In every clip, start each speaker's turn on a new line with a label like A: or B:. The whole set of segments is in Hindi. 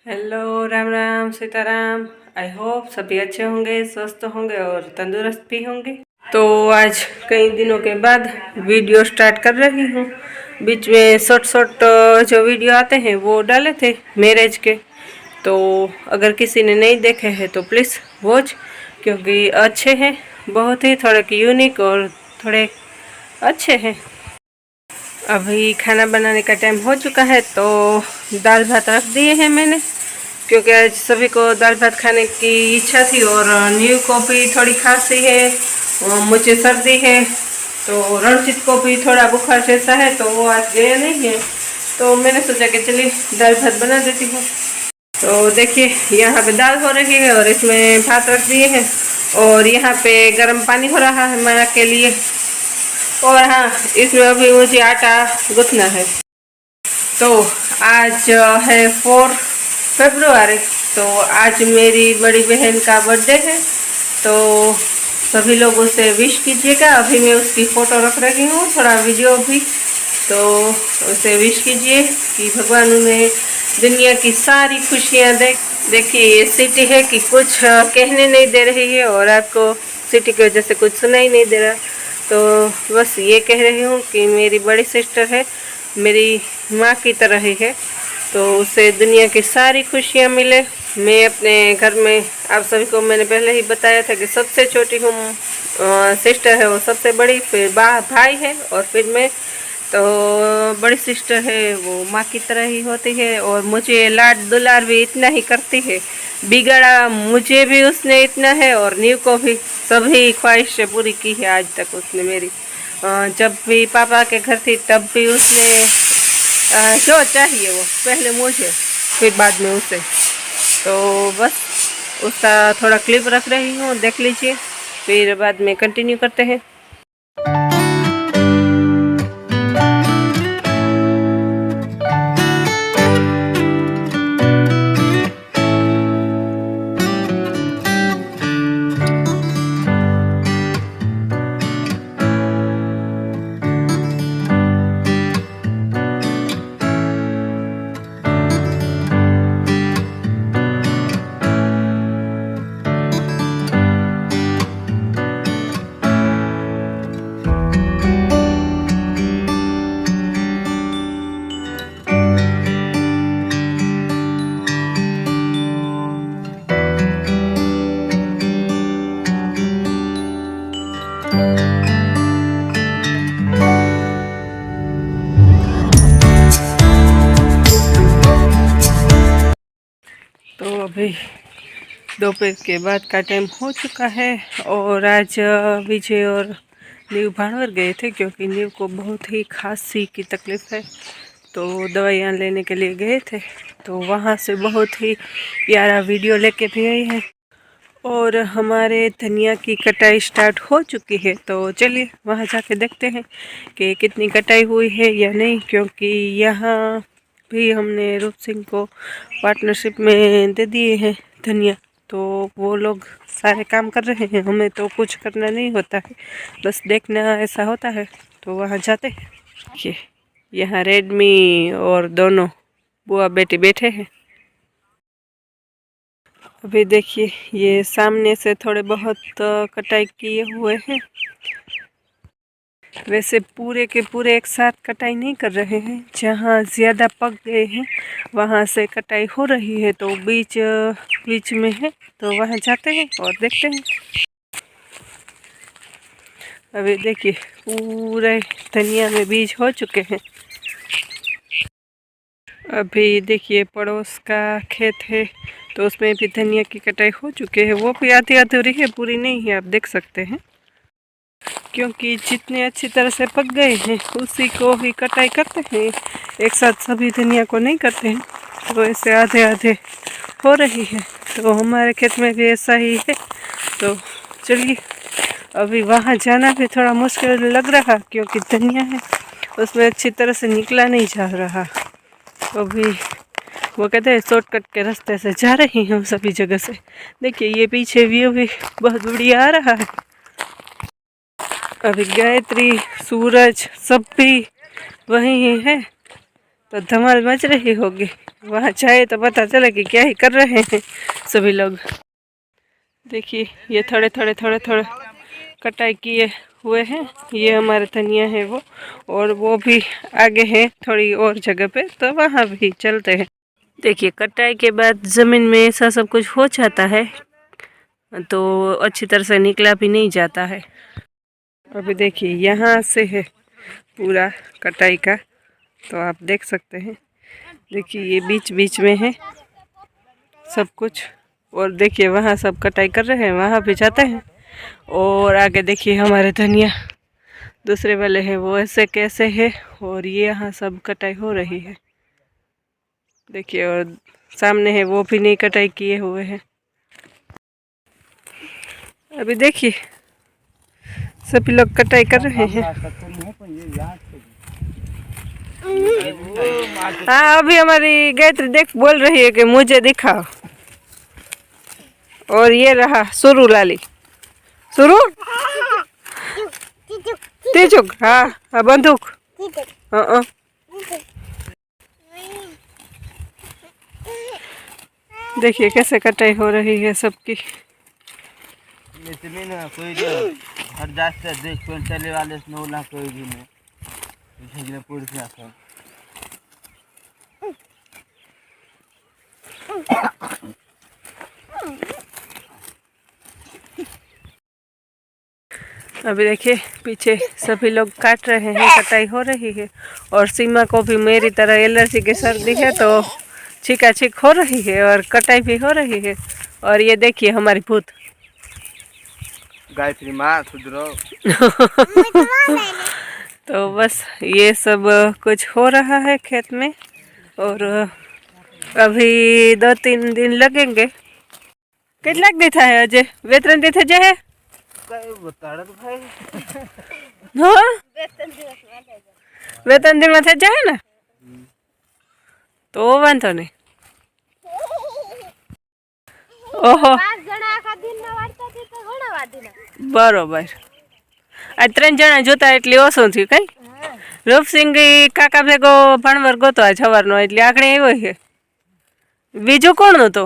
A: Hello, Ram Ram, Sitaram. I hope सभी अच्छे होंगे, स्वस्थ होंगे और तंदुरुस्त भी होंगे। तो आज कई दिनों के बाद वीडियो स्टार्ट कर रही हूँ। बीच में शॉर्ट शॉर्ट जो वीडियो आते हैं वो डाले थे मैरिज के। तो अगर किसी ने नहीं देखे हैं तो प्लीज़ वॉच, क्योंकि अच्छे हैं, बहुत ही थोड़े यूनिक और थोड़े अच्छे हैं। अभी खाना बनाने का टाइम हो चुका है तो दाल भात रख दिए हैं मैंने, क्योंकि आज सभी को दाल भात खाने की इच्छा थी और न्यू को भी थोड़ी खांसी है और मुझे सर्दी है। तो रणजीत को भी थोड़ा बुखार जैसा है तो वो आज गया नहीं है। तो मैंने सोचा कि चलिए दाल भात बना देती हूँ। तो देखिए यहाँ पे दाल हो रही है और इसमें भात रख दिए हैं और यहाँ पे गर्म पानी हो रहा है माँ के लिए। और हाँ, इसमें अभी मुझे आटा गूंथना है। तो आज है 4 फरवरी। तो आज मेरी बड़ी बहन का बर्थडे है, तो सभी लोग उसे विश कीजिएगा। अभी मैं उसकी फ़ोटो रख रही हूँ, थोड़ा वीडियो भी। तो उसे विश कीजिए कि भगवान उन्हें दुनिया की सारी खुशियाँ दे। देखिए ये सिटी है कि कुछ कहने नहीं दे रही है और आपको सिटी की वजह से कुछ सुनाई नहीं दे रहा। तो बस ये कह रही हूँ कि मेरी बड़ी सिस्टर है, मेरी माँ की तरह ही है, तो उसे दुनिया की सारी खुशियाँ मिले। मैं अपने घर में आप सभी को मैंने पहले ही बताया था कि सबसे छोटी हूँ, सिस्टर है वो सबसे बड़ी, फिर भाई है और फिर मैं। तो बड़ी सिस्टर है वो माँ की तरह ही होती है और मुझे लाड दुलार भी इतना ही करती है। बिगड़ा मुझे भी उसने इतना है और न्यू को भी सभी ख्वाहिशें पूरी की है आज तक उसने मेरी। जब भी पापा के घर थी तब भी उसने जो चाहिए वो पहले मुझे, फिर बाद में उसे। तो बस उसका थोड़ा क्लिप रख रही हूँ, देख लीजिए, फिर बाद में कंटिन्यू करते हैं। तो अभी दोपहर के बाद का टाइम हो चुका है और आज विजय और नीव भानवर गए थे, क्योंकि नीव को बहुत ही खांसी की तकलीफ़ है। तो दवाइयाँ लेने के लिए गए थे, तो वहाँ से बहुत ही प्यारा वीडियो लेके भी आई है। और हमारे धनिया की कटाई स्टार्ट हो चुकी है, तो चलिए वहाँ जाके देखते हैं कि कितनी कटाई हुई है या नहीं, क्योंकि यहाँ भी हमने रूप सिंह को पार्टनरशिप में दे दिए हैं धनिया। तो वो लोग सारे काम कर रहे हैं, हमें तो कुछ करना नहीं होता है, बस देखना ऐसा होता है। तो वहाँ जाते हैं। ये यहाँ रेडमी और दोनों बुआ बेटी बैठे हैं। अभी देखिए ये सामने से थोड़े बहुत कटाई किए हुए हैं, वैसे पूरे के पूरे एक साथ कटाई नहीं कर रहे हैं। जहाँ ज़्यादा पक गए हैं वहाँ से कटाई हो रही है, तो बीच में है, तो वहाँ जाते हैं और देखते हैं। अभी देखिए पूरे धनिया में बीज हो चुके हैं। अभी देखिए पड़ोस का खेत है, तो उसमें भी धनिया की कटाई हो चुकी है, वो भी आधी अधूरी है, पूरी नहीं है, आप देख सकते हैं। क्योंकि जितने अच्छी तरह से पक गए हैं उसी को ही कटाई करते हैं, एक साथ सभी धनिया को नहीं करते हैं। तो ऐसे आधे आधे हो रही है, तो हमारे खेत में भी ऐसा ही है। तो चलिए, अभी वहाँ जाना भी थोड़ा मुश्किल लग रहा, क्योंकि धनिया है उसमें अच्छी तरह से निकला नहीं जा रहा। तो अभी वो कहते हैं शॉर्टकट के रास्ते से जा रही हूँ सभी जगह से। देखिए ये पीछे व्यू भी बहुत बढ़िया आ रहा है। अभी गायत्री सूरज सब भी वहीं है, तो धमाल मच रही होगी। वहाँ जाए तो पता चले कि क्या ही कर रहे हैं सभी लोग। देखिए ये थोड़े थोड़े थोड़े थोड़े कटाई किए हुए हैं। ये हमारे धनिया है वो, और वो भी आगे है थोड़ी और जगह पे, तो वहाँ भी चलते हैं। देखिए कटाई के बाद ज़मीन में ऐसा सब कुछ हो जाता है तो अच्छी तरह से निकला भी नहीं जाता है। अभी देखिए यहाँ से है पूरा कटाई का, तो आप देख सकते हैं। देखिए ये बीच बीच में है सब कुछ, और देखिए वहाँ सब कटाई कर रहे हैं, वहाँ भी जाते हैं। और आगे देखिए हमारे धनिया दूसरे वाले हैं वो ऐसे कैसे है, और ये यहाँ सब कटाई हो रही है। देखिए और सामने है वो भी नहीं कटाई किए हुए हैं। अभी देखिए सभी लोग कटाई कर रहे हैं। हाँ अभी हमारी गायत्री देख बोल रही है कि मुझे दिखाओ, और ये रहा सुरू लाली। सुरू तीचुक, हाँ हाँ बंदूक, हाँ। देखिए कैसे कटाई हो रही है सबकी।
B: कोई हर जाते देख चले वाले स्नोला कोई भी नहीं पूरी से।
A: अभी देखिए पीछे सभी लोग काट रहे हैं, कटाई हो रही है। और सीमा को भी मेरी तरह एलर्जी की सर्दी है तो छीका छीक हो रही है और कटाई भी हो रही है। और ये देखिए हमारी भूत
B: गायत्री माँ सुधरो।
A: तो बस ये सब कुछ हो रहा है खेत में, और अभी 2-3 दिन लगेंगे। कितना दी था है अजय? वेतन दी थे जय वेतन दिन में थे जाए ना तो वांधो नहीं। ओहो बरोबर आ 3 જણા જોતા એટલે ઓછું થયું કઈ। રૂપસિંહ કાકા ભેગો ભણવર ગોતો આજ સવારનો એટલે આખણે આવ્યો છે। બીજું કોણ નતો?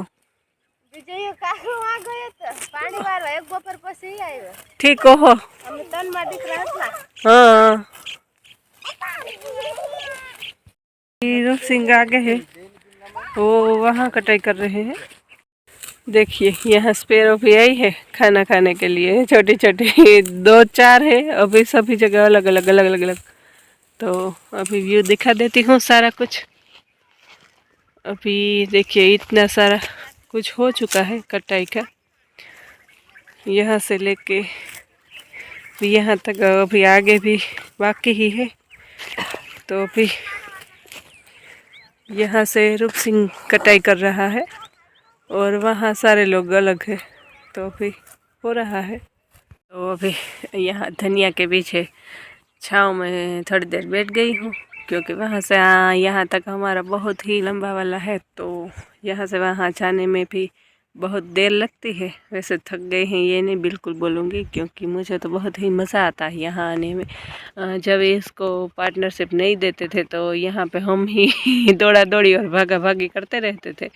A: ठीक ओहो हाँ रूप सिंह आगे है वो वहाँ कटाई कर रहे हैं। देखिए यहाँ स्पेरो भी आई है खाना खाने के लिए, छोटी छोटी 2-4 है अभी सभी जगह अलग अलग अलग अलग अलग। तो अभी व्यू दिखा देती हूँ सारा कुछ। अभी देखिए इतना सारा कुछ हो चुका है कटाई का, यहाँ से लेके यहाँ तक। अभी आगे भी बाकी ही है। तो अभी यहाँ से रूप सिंह कटाई कर रहा है और वहाँ सारे लोग अलग है, तो अभी हो रहा है। तो अभी यहाँ धनिया के पीछे छाँव में थोड़ी देर बैठ गई हूँ, क्योंकि वहाँ से यहाँ तक हमारा बहुत ही लंबा वाला है, तो यहाँ से वहाँ जाने में भी बहुत देर लगती है। वैसे थक गए हैं ये नहीं बिल्कुल बोलूँगी, क्योंकि मुझे तो बहुत ही मज़ा आता है यहाँ आने में। जब इसको पार्टनरशिप नहीं देते थे तो यहाँ पे हम ही दौड़ा दौड़ी और भागा भागी करते रहते थे।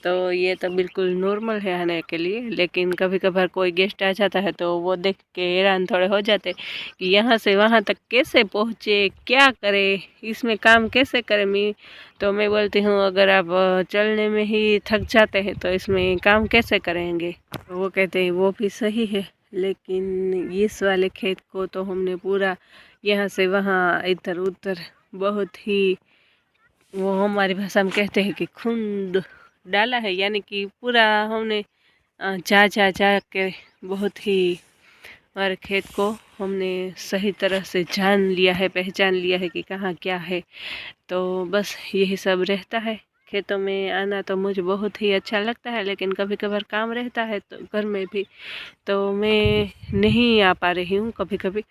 A: तो ये तो बिल्कुल नॉर्मल है आने के लिए, लेकिन कभी कभार कोई गेस्ट आ जाता है तो वो देख के हैरान थोड़े हो जाते कि यहाँ से वहाँ तक कैसे पहुँचे, क्या करे, इसमें काम कैसे करें। तो मैं बोलती हूँ अगर आप चलने में ही थक जाते हैं तो इसमें काम कैसे करेंगे। तो वो कहते हैं वो भी सही है, लेकिन इस वाले खेत को तो हमने पूरा यहाँ से वहाँ इधर उधर बहुत ही, वो हमारी भाषा में कहते हैं कि खूंद डाला है, यानी कि पूरा हमने जा के बहुत ही हमारे खेत को हमने सही तरह से जान लिया है, पहचान लिया है कि कहाँ क्या है। तो बस यही सब रहता है। खेतों में आना तो मुझे बहुत ही अच्छा लगता है, लेकिन कभी कभार काम रहता है तो घर में भी, तो मैं नहीं आ पा रही हूँ कभी कभी।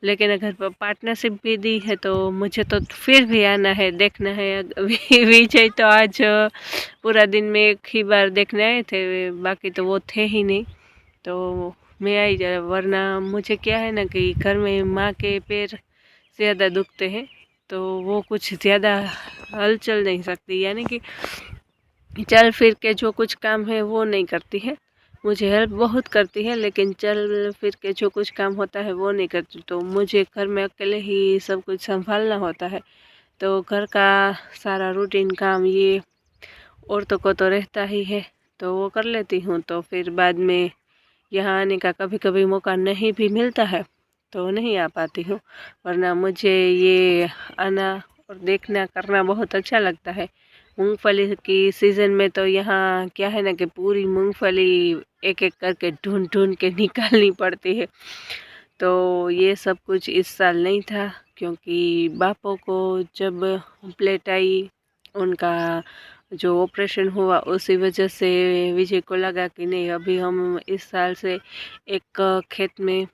A: लेकिन अगर पार्टनरशिप भी दी है तो मुझे तो फिर भी आना है, देखना है। विजय तो आज पूरा दिन में एक ही बार देखने आए थे, बाकी तो वो थे ही नहीं, तो मैं आई जा। वरना मुझे क्या है ना कि घर में माँ के पैर ज़्यादा दुखते हैं, तो वो कुछ ज़्यादा हल चल नहीं सकती, यानी कि चल फिर के जो कुछ काम है वो नहीं करती है। मुझे हेल्प बहुत करती है, लेकिन चल फिर के जो कुछ काम होता है वो नहीं करती। तो मुझे घर में अकेले ही सब कुछ संभालना होता है। तो घर का सारा रूटीन काम ये औरतों को तो रहता ही है, तो वो कर लेती हूँ। तो फिर बाद में यहाँ आने का कभी कभी मौका नहीं भी मिलता है तो नहीं आ पाती हूँ, वरना मुझे ये आना और देखना करना बहुत अच्छा लगता है। मूंगफली की सीज़न में तो यहाँ क्या है ना कि पूरी मूंगफली एक एक करके ढूंढ ढूंढ के निकालनी पड़ती है। तो ये सब कुछ इस साल नहीं था, क्योंकि बापों को जब प्लेट आई, उनका जो ऑपरेशन हुआ, उसी वजह से विजय को लगा कि नहीं, अभी हम इस साल से एक खेत में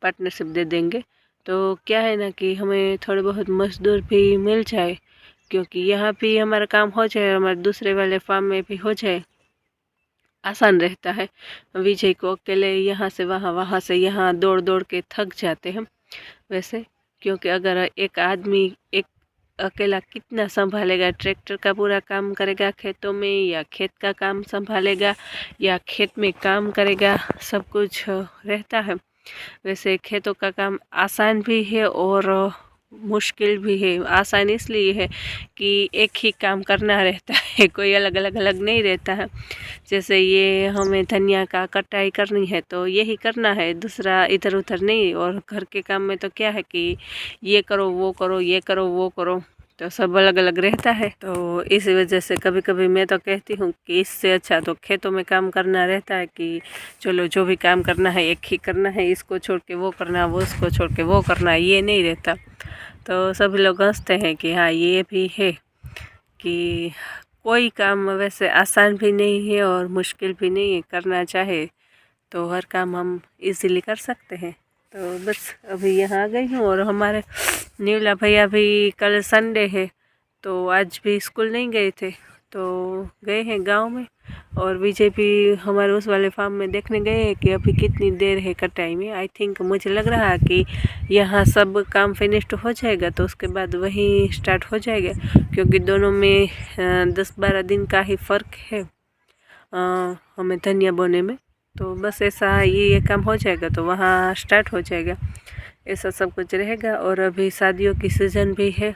A: पार्टनरशिप दे देंगे। तो क्या है ना कि हमें थोड़े बहुत मजदूर भी मिल जाए, क्योंकि यहाँ भी हमारा काम हो जाए, हमारे दूसरे वाले फार्म में भी हो जाए, आसान रहता है। विजय को अकेले यहाँ से वहाँ, वहाँ से यहाँ दौड़ दौड़ के थक जाते हैं वैसे, क्योंकि अगर एक आदमी एक अकेला कितना संभालेगा, ट्रैक्टर का पूरा काम करेगा खेतों में, या खेत का काम संभालेगा, या खेत में काम करेगा, सब कुछ रहता है। वैसे खेतों का काम आसान भी है और मुश्किल भी है। आसान इसलिए है कि एक ही काम करना रहता है, कोई अलग अलग नहीं रहता है। जैसे ये हमें धनिया का कटाई करनी है तो यही करना है, दूसरा इधर उधर नहीं। और घर के काम में तो क्या है कि ये करो वो करो, ये करो वो करो, तो सब अलग अलग रहता है। तो इसी वजह से कभी कभी मैं तो कहती हूँ कि इससे अच्छा तो खेतों में काम करना रहता है, कि चलो जो भी काम करना है एक ही करना है, इसको छोड़ के वो करना, वो उसको छोड़ के वो करना, ये नहीं रहता। तो सभी लोग हंसते हैं कि हाँ ये भी है कि कोई काम वैसे आसान भी नहीं है और मुश्किल भी नहीं है। करना चाहे तो हर काम हम इजीली कर सकते हैं। तो बस अभी यहाँ आ गई हूँ, और हमारे नीवला भैया भी कल संडे है तो आज भी स्कूल नहीं गए थे, तो गए हैं गांव में। और विजय भी हमारे उस वाले फार्म में देखने गए हैं कि अभी कितनी देर है कटाई में। आई थिंक मुझे लग रहा है कि यहाँ सब काम फिनिश्ड हो जाएगा तो उसके बाद वहीं स्टार्ट हो जाएगा, क्योंकि दोनों में 10-12 दिन का ही फ़र्क है हमें धनिया बोने में। तो बस ऐसा ये काम हो जाएगा तो वहाँ स्टार्ट हो जाएगा, ऐसा सब कुछ रहेगा। और अभी शादियों की सीज़न भी है,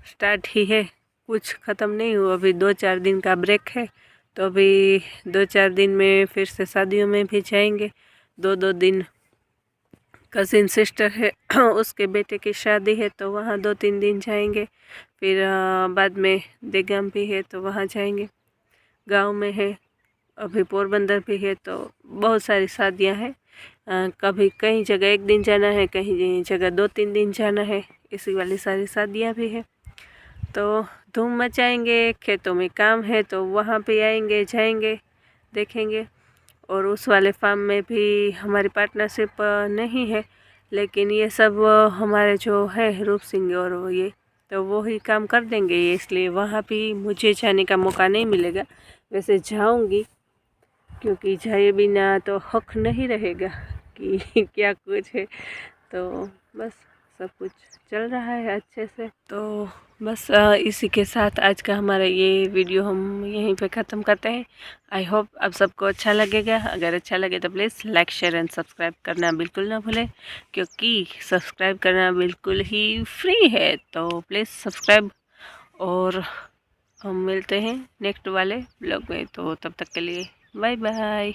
A: स्टार्ट ही है, कुछ ख़त्म नहीं हुआ। अभी 2-4 दिन का ब्रेक है, तो अभी 2-4 दिन में फिर से शादियों में भी जाएंगे। 2-2 दिन कज़िन सिस्टर है उसके बेटे की शादी है तो वहाँ 2-3 दिन जाएंगे। फिर बाद में देगाम भी है तो वहाँ जाएंगे। गांव में है, अभी पोरबंदर भी है, तो बहुत सारी शादियां हैं। कभी कहीं जगह 1 दिन जाना है, कहीं जगह 2-3 दिन जाना है, इसी वाली सारी शादियां भी है। तो धूम मचाएंगे। खेतों में काम है तो वहाँ पे आएंगे, जाएंगे, देखेंगे। और उस वाले फार्म में भी हमारी पार्टनरशिप नहीं है, लेकिन ये सब हमारे जो है रूप सिंह और वो ये तो वो ही काम कर देंगे ये, इसलिए वहाँ भी मुझे जाने का मौका नहीं मिलेगा। वैसे जाऊंगी, क्योंकि जाए बिना तो हक नहीं रहेगा कि क्या कुछ है। तो बस सब कुछ चल रहा है अच्छे से। तो बस इसी के साथ आज का हमारा ये वीडियो हम यहीं पे ख़त्म करते हैं। आई होप आप सबको अच्छा लगेगा। अगर अच्छा लगे तो please like share and subscribe करना बिल्कुल ना भूलें, क्योंकि सब्सक्राइब करना बिल्कुल ही फ्री है। तो प्लीज़ सब्सक्राइब, और हम मिलते हैं नेक्स्ट वाले ब्लॉग में। तो तब तक के लिए बाय बाय।